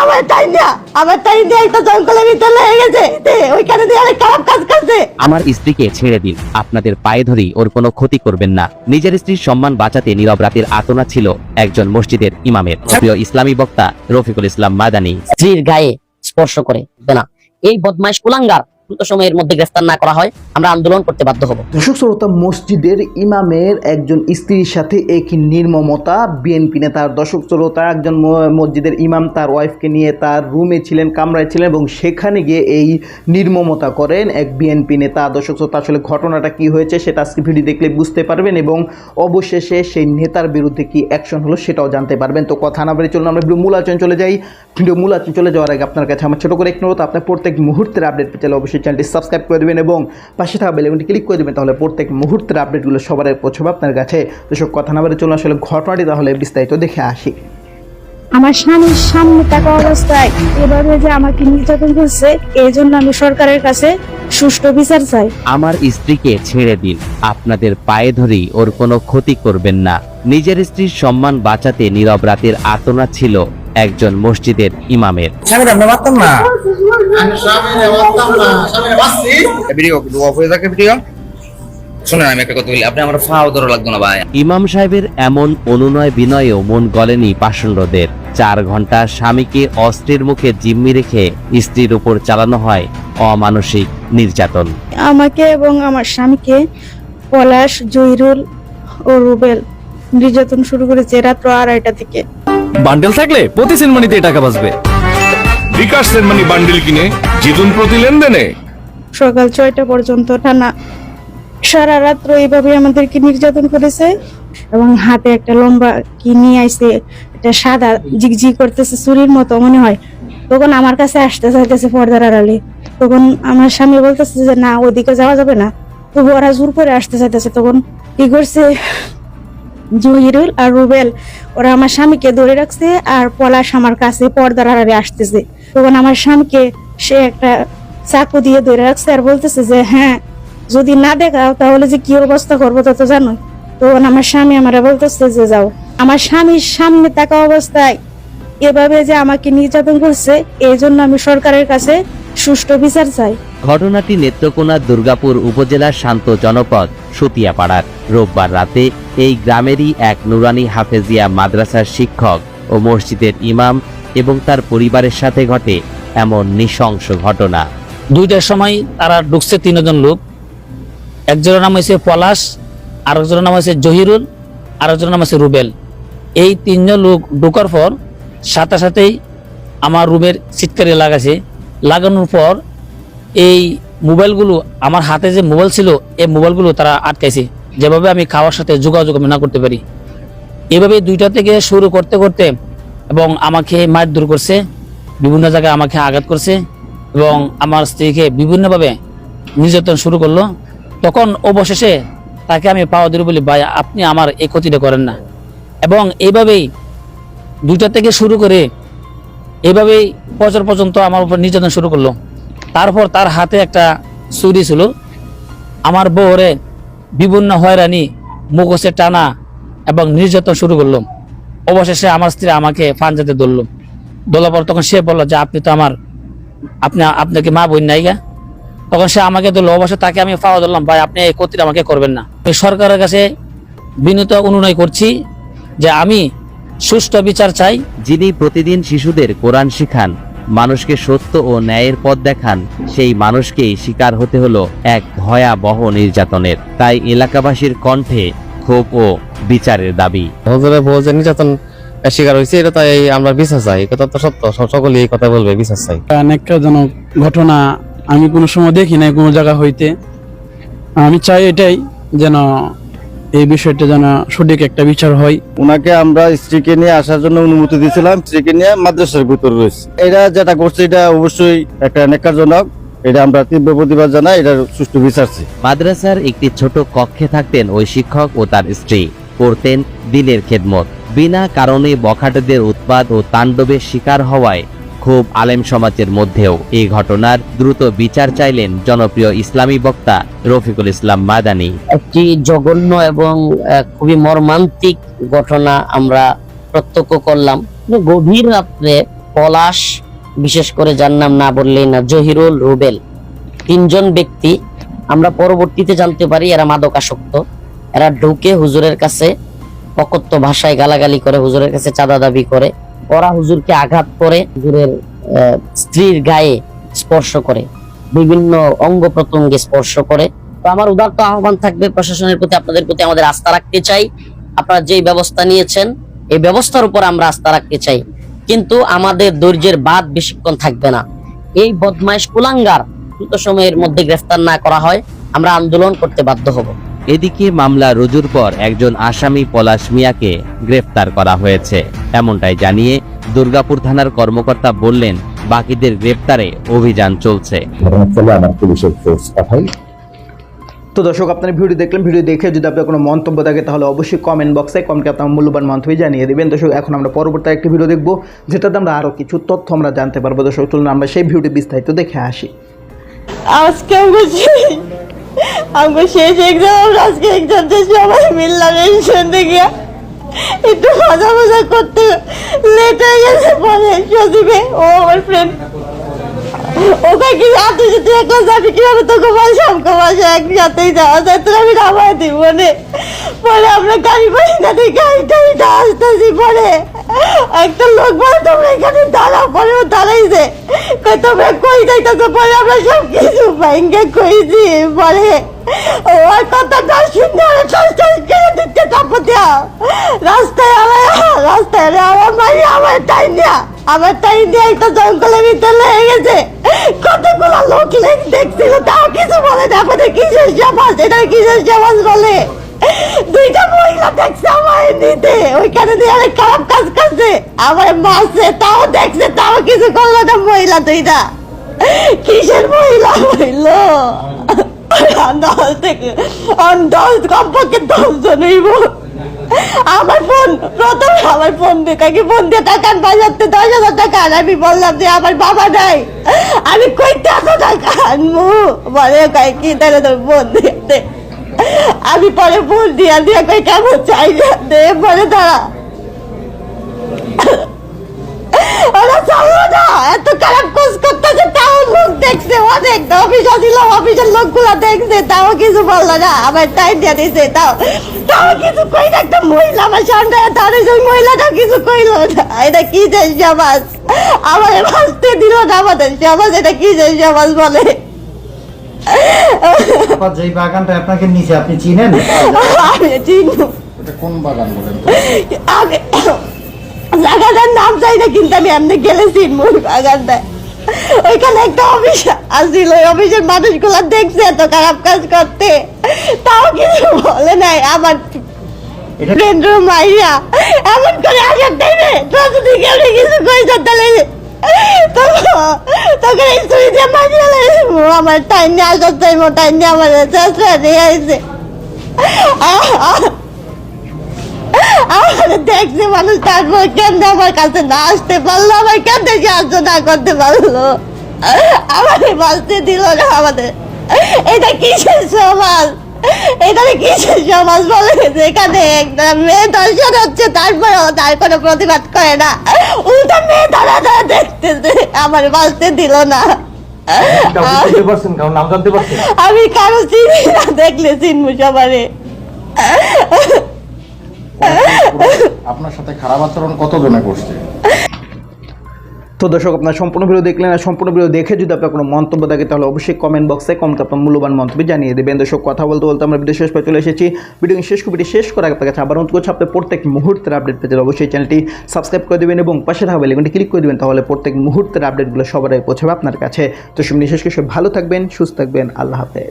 আমার তাই না একটা জঙ্গলের ভিতরে লেগে গেছে, ওইখানে দিয়ে অনেক খারাপ কাজ করছে। আমার স্ত্রীকে ছেড়ে দিন, আপনাদের পায়ে ধরি ওর কোনো ক্ষতি করবেন না। নিজের স্ত্রীর সম্মান বাঁচাতে নীরব রাতের আতনা ছিল একজন মসজিদের ইমামের। প্রিয় ইসলামী বক্তা রফিকুল ইসলাম মাদানী। স্ত্রীর গায়ে স্পর্শ করে না, এই বদমাইশ কুলাঙ্গার দ্রুত সময়ের মধ্যে গ্রেফতার না করা হয় আমরা আন্দোলন করতে বাধ্য হব। দর্শক শ্রোতা, মসজিদের ইমামের একজন স্ত্রীর সাথে একই নির্মমতা। বিএনপি নেতার দর্শক শ্রোতা, একজন মসজিদের ইমাম তার ওয়াইফকে নিয়ে তার রুমে ছিলেন, কামরায় ছিলেন এবং সেখানে গিয়ে এই নির্মমতা করেন এক বিএনপি নেতা। দর্শক শ্রোতা, আসলে ঘটনাটা কি হয়েছে সেটা আজকে ভিডিও দেখলে বুঝতে পারবেন এবং অবশেষে সেই নেতার বিরুদ্ধে কি অ্যাকশন হলো সেটাও জানতে পারবেন। তো কথা না বলে চলুন আমরা ভিডিও মূল আলোচনা চলে যাই। ভিডিও মূল আলোচনা চলে যাওয়ার আগে আপনার কাছে আমার ছোট করে এক অনুরোধ, আপনার প্রত্যেক মুহূর্তের আপডেট পেতে অবশ্যই চ্যানেলটি সাবস্ক্রাইব করে দেবেন এবং পাশে থাকা বেল আইকনটি ক্লিক করে দেবেন, তাহলে প্রত্যেক মুহূর্তের আপডেটগুলো সবার আগে পৌঁছবে আপনার কাছে। দর্শক কথা না বলে চলুন আসলে ঘটনাটি তাহলে বিস্তারিত দেখে আসি। আমার স্বামীর সামনে থাকা অবস্থায় এভাবে যে আমাকে নির্যাতন করছে, এই জন্য আমি সরকারের কাছে সুষ্ঠু বিচার চাই। আমার স্ত্রীকে ছেড়ে দিন, আপনাদের পায়ে ধরি ওর কোনো ক্ষতি করবেন না। নিজের স্ত্রীর সম্মান বাঁচাতে নীরব রাতের আতনা ছিল একজন মসজিদের ইমামের। স্বামীর আমরা মারতাম না, স্বামীর মারতাম না, স্বামীর মারছি। ভিডিও অফ হয়ে থাকে ভিডিও। শুনুন, আমি একটা কথা বলি, আপনি আমার ফাও ধরা লাগতো না ভাই। ইমাম সাহেবের এমন অনুনয় বিনয়েও মন গলেনি পাষণ্ডদের। 4 ঘন্টা স্বামীকে অস্ত্রের মুখে জিম্মি রেখে স্ত্রীর উপর চালানো হয় অমানসিক নির্যাতন। আমাকে এবং আমার স্বামীকে পলাশ, জহিরুল ও রুবেল নির্যাতন শুরু করেছে রাত 2:30 থেকে। বান্ডেল থাকলে প্রতি সেনমানিতে টাকা বাঁচবে। বিকাশ সেনমানি বান্ডেল কিনে জিতুন প্রতি লেনদেনে। সকাল 6টা পর্যন্ত টানা সারা রাত্র এইভাবে আমাদেরকে নির্যাতন করেছে এবং হাতে একটা লম্বা কি নিয়ে আইছে, এটা সাদা জিগজি করতেছে, চুরির মতো মনে হয়। তখন আমার কাছে আসতে চাইতেছে পর্দার আড়ালে, তখন আমার স্বামী বলতেছে যে না, ওইদিকে যাওয়া যাবে না, তবু ওরা জোর করে আসতে চাইতেছে। তখন কি করছে, জহিরুল আর রুবেল ওরা আমার স্বামীকে ধরে রাখছে আর পলাশ আমার কাছে পর্দার আড়ালে আসতেছে। তখন আমার স্বামীকে সে একটা চাকু দিয়ে ধরে রাখছে আর বলতেছে যে হ্যাঁ, যদি না দেখাও তাহলে যে কি অবস্থা করবো তত জানো। তখন আমার স্বামী আমারে বলতেছে যে যাও। আমার স্বামীর সামনে থাকা অবস্থায় এভাবে যে আমাকে নির্যাতন করছে, এই জন্য আমি সরকারের কাছে সুষ্ঠু বিচার চাই। ঘটনাটি নেত্রকোনা দুর্গাপুর উপজেলার শান্ত জনপদ সুতিয়াপাড়ার। রোববার রাতে এই গ্রামেরই এক নুরানি হাফেজিয়া মাদ্রাসার শিক্ষক ও মসজিদের ইমাম এবং তার পরিবারের সাথে ঘটে এমন নৃশংস ঘটনা। 2টার সময় তারা ঢুকছে 3 জন লোক। একজনের নাম হয়েছে পলাশ, আরেকজনের নাম হয়েছে জহিরুল, আরেকজনের নাম হয়েছে রুবেল। এই 3 জন লোক ঢোকার পর সাথে সাথেই আমার রুমের চিৎকারে লাগাছে। লাগানোর পর এই মোবাইলগুলো, আমার হাতে যে মোবাইল ছিল এই মোবাইলগুলো তারা আটকাইছে, যেভাবে আমি খাওয়ার সাথে যোগাযোগ না করতে পারি। এভাবে 2টা থেকে শুরু করতে করতে এবং আমাকে মারধর করছে, বিভিন্ন জায়গায় আমাকে আঘাত করছে এবং আমার স্ত্রীকে বিভিন্নভাবে নির্যাতন শুরু করলো। তখন অবশেষে তাকে আমি পাওয়া দিল বলি, ভাই আপনি আমার এই ক্ষতিটা করেন না। এবং এইভাবেই 2টা থেকে শুরু করে এইভাবেই বছর পর্যন্ত আমার উপর নির্যাতন শুরু করলো। তারপর তার হাতে একটা ছুরি ছিল, আমার বউরে বিভিন্ন হয়রানি, মুখোশে টানা এবং নির্যাতন শুরু করলো। অবশেষে আমার স্ত্রী আমাকে পাঞ্জাতে ধরলো। ধরার পর তখন সে বললো যে আপনি তো আমার আপনাকে মা বোন নাই গা। তখন সে আমাকে ধরলো। অবশ্যই তাকে আমি পাওয়া ধরলাম, ভাই আপনি এই ক্ষতিটা আমাকে করবেন না। সরকারের কাছে বিনীত অনুনয় করছি যে আমি সুষ্ঠু বিচার চাই। যিনি প্রতিদিন শিশুদের কোরআন শিখান, মানুষকে সত্য ও ন্যায়ের পথ দেখান, সেই মানুষকেই শিকার হতে হলো এক ভয়াবহ নির্যাতনের। তাই এলাকাবাসীর কণ্ঠে ক্ষোভ ও বিচারের দাবি। নির্যাতন শিকার হয়েছে, এটা তাই আমরা বিচার চাই। কথা তো সত্য, সকলে এই কথা বলবে, বিচার চাই। ন্যাক্কারজনক ঘটনা আমি কোনো সময় দেখি নাই কোনো জায়গা হইতে। আমি চাই এটাই যেন এই বিষয়টা যেন সঠিক একটা বিচার হয়। ওনাকে আমরা স্ত্রীকে নিয়ে আসার জন্য অনুমতি দিয়েছিলাম, স্ত্রীকে নিয়ে মাদ্রাসার ভিতরে রয়েছে। এটা যেটা করছে এটা অবশ্যই একটা ন্যাক্কারজনক, এটা আমরা তীব্র প্রতিবাদ জানাই, এটার সুষ্ঠু বিচার চাই। মাদ্রাসার একটি ছোট কক্ষে থাকতেন ওই শিক্ষক ও তার স্ত্রী, করতেন দিনের খেদমত। বিনা কারণে বখাটেদের উৎপাত ও তাণ্ডবের শিকার হওয়ায় খুব আলেম সমাজের মধ্যেও এই ঘটনার দ্রুত বিচার চাইলেন জনপ্রিয় ইসলামী বক্তা রফিকুল ইসলাম মাদানী। একটি জঘন্য এবং খুবই মর্মান্তিক ঘটনা আমরা প্রত্যক্ষ করলাম। গভীর রাত্রে পলাশ, বিশেষ করে যার নাম না বললেই না, জহিরুল, রুবেল, তিনজন ব্যক্তি আমরা পরবর্তীতে জানতে পারি এরা মাদকাসক্ত। এরা ঢুকে হুজুরের কাছে অকথ্য ভাষায় গালাগালি করে, হুজুরের কাছে চাঁদা দাবি করে, ওরা হুজুরকে আঘাত করে, হুজুরের স্ত্রীর গায়ে স্পর্শ করে, বিভিন্ন অঙ্গ প্রত্যঙ্গে স্পর্শ করে। তো আমার উদাত্ত আহ্বান থাকবে প্রশাসনের প্রতি, আপনাদের প্রতি আমাদের আস্থা রাখতে চাই। আপনারা যেই ব্যবস্থা নিয়েছেন এই ব্যবস্থার উপর আমরা আস্থা রাখতে চাই, কিন্তু আমাদের ধৈর্যের বাদ বেশিক্ষণ থাকবে না। এই বদমাইশ কুলাঙ্গার দ্রুত সময়ের মধ্যে গ্রেফতার না করা হয় আমরা আন্দোলন করতে বাধ্য হব। এদিকে মামলা রুজুর পর একজন আসামি পলাশ মিয়াকে গ্রেফতার করা হয়েছে। এমনটাই জানিয়ে দুর্গাপুর থানার কর্মকর্তা বললেন, বাকিদের গ্রেফতারে অভিযান চলছে। ঘটনাস্থলে আমার পুলিশের ফোর্স পাঠাই। তো দর্শক, আপনার ভিডিও দেখলেন, ভিডিও দেখে যদি আপনার কোনো মন্তব্য থাকে তাহলে অবশ্যই কমেন্ট বক্সে কমেন্টে আপনার মূল্যবান মন্তব্য জানিয়ে দেবেন। দর্শক, এখন আমরা পরবর্তী একটি ভিডিও দেখবো যেটাতে আমরা আরও কিছু তথ্য আমরা জানতে পারবো। দর্শক, চলুন আমরা সেই ভিডিওটি বিস্তারিত দেখে আসি। আজকে আমাকে শেষ এক্সাম, আজকে এক্সাম সবাই মিললাম শুনতে গিয়া একটু মজা মজা করতে লেট হয়ে গেছে। পরে সজীবে ও আমার ফ্রেন্ড ওকে কি আপনি যদি একলা যাবি কিভাবে তোকে বলছে আমাকে বলছে একসাথেই যাওয়া যায়, তোর আমি নামাই দিব মানে। পরে আমরা গাড়ি পাই না, গাড়িটা আসতেছি। পরে একটা লোক বলে তোমরা এখানে দাঁড়াও, পরে ও দাঁড়াইছে, তোমরা কই যাইতেছো? পরে আমরা সব কিছু ভাঙ্গে কইছি। পরে ওর কথা না শুনে কেড়ে দিচ্ছে তারপর দেওয়া রাস্তায় আমার মারি আমার টাইম নিয়ে একটা জঙ্গলের ভিতরে লেগে গেছে। কতগুলো লোক দেখছিল, তাও কিছু বলে না। আমাদের কিসের সমাজ, এটা কিসের সমাজ বলে? দুইটা মহিলা দেখছে আমার নিতে, ওইখানে দিয়ে অনেক খারাপ কাজ করছে, আমার মারছে, তাও দেখছে, তাও কিছু করলো না। মহিলা দুইটা কিসের মহিলা হইলো? 10 থেকে 10 কমপক্ষে 10 জন হইব। আমার ফোন প্রথমে আমার ফোন দিয়ে ফোন দিয়ে টাকা বাজাতে 10,000 টাকা। আমি বললাম যে আমার বাবা নাই, আমি কইতে এত টাকা আনবো? বলে কি তাহলে তোর ফোন দিয়ে। আমি পরে ফোন দিয়া কই কেমন চাই দে, বলে দাঁড়া ওরা চাইলো না, এত খারাপ কাজ করতেছে, তাও লোক দেখছে, অনেক অফিস ছিল, অফিসের লোকগুলা দেখছে, তাও কিছু বললো না। আমার টাইম দিয়ে দিছে, তাও কিছু কই না। একটা মহিলা আমার সামনে দাঁড়িয়েছে, ওই মহিলাটা কিছু কইলো না। এটা কি যে সমাজ, আমার বাঁচতে দিল না আমাদের সমাজ, এটা কি যে সমাজ বলে? যে বাগানটা আপনাকে নিচে আপনি চিনেন? আমি চিনি। কোন বাগান বলেন? জায়গাটার নাম চাই না, কিন্তু আমি এমনি গেলে চিনবো বাগানটায়। ওইখানে একটা অফিস আসছিল, ওই অফিসের মানুষগুলো দেখছে এত খারাপ কাজ করতে, তাও কিছু বলে নাই। আমার ফ্রেন্ডের মাইয়া এমন করে আঘাত দেবে, তোর যদি কেউ কিছু কইস তাহলে তোকে স্ত্রী দিয়ে মারিয়ে আমার টাইম নিয়ে আসার চাইবো, টাইম নিয়ে আমার চেষ্টা নিয়ে আসছে। দেখছে মানুষ, তারপর কেমনে আমার কাছে না আসতে পারলো, আমার কেমনে সাহায্য না করতে পারলো, আমাদের বাঁচতে দিল না। আমাদের এটা কিসের সমাজ? এটা কিসের সমাজ বলে? যেখানে একটা মেয়ে দর্শন হচ্ছে, তারপরেও তার কোনো প্রতিবাদ করে না, উল্টা মেয়ে দাঁড়া দেখতেছে, আমার বাঁচতে দিল না। আমি কারো চিনি না, দেখলে চিনবো সবারে। আপনার সাথে খারাপ আচরণ কতজনে করছে? তো দর্শক, আপনার সম্পূর্ণ ভিডিও দেখলেন, আর সম্পূর্ণ ভিডিও দেখে যদি আপনার কোনো মন্তব্য থাকে তাহলে অবশ্যই কমেন্ট বক্সে কমেন্ট আপনার মূল্যবান মন্তব্য জানিয়ে দেবেন। দর্শক, কথা বলতে বলতে আমরা ভিডিও শেষ পর্যন্ত চলে এসেছি। ভিডিও শেষ করে আপনার কাছে আবার অনুরোধ করছি, আপনি প্রত্যেক মুহূর্তের আপডেট পেতে অবশ্যই চ্যানেলটি সাবস্ক্রাইব করে দেবেন এবং পাশে থাকা বেল আইকনটি ক্লিক করে দেবেন, তাহলে প্রত্যেক মুহূর্তের আপডেটগুলো সবার আগে পৌঁছাবে আপনার কাছে। তো সব নিয়ে শেষ করে ভালো থাকবেন, সুস্থ থাকবেন, আল্লাহ হাফেজ।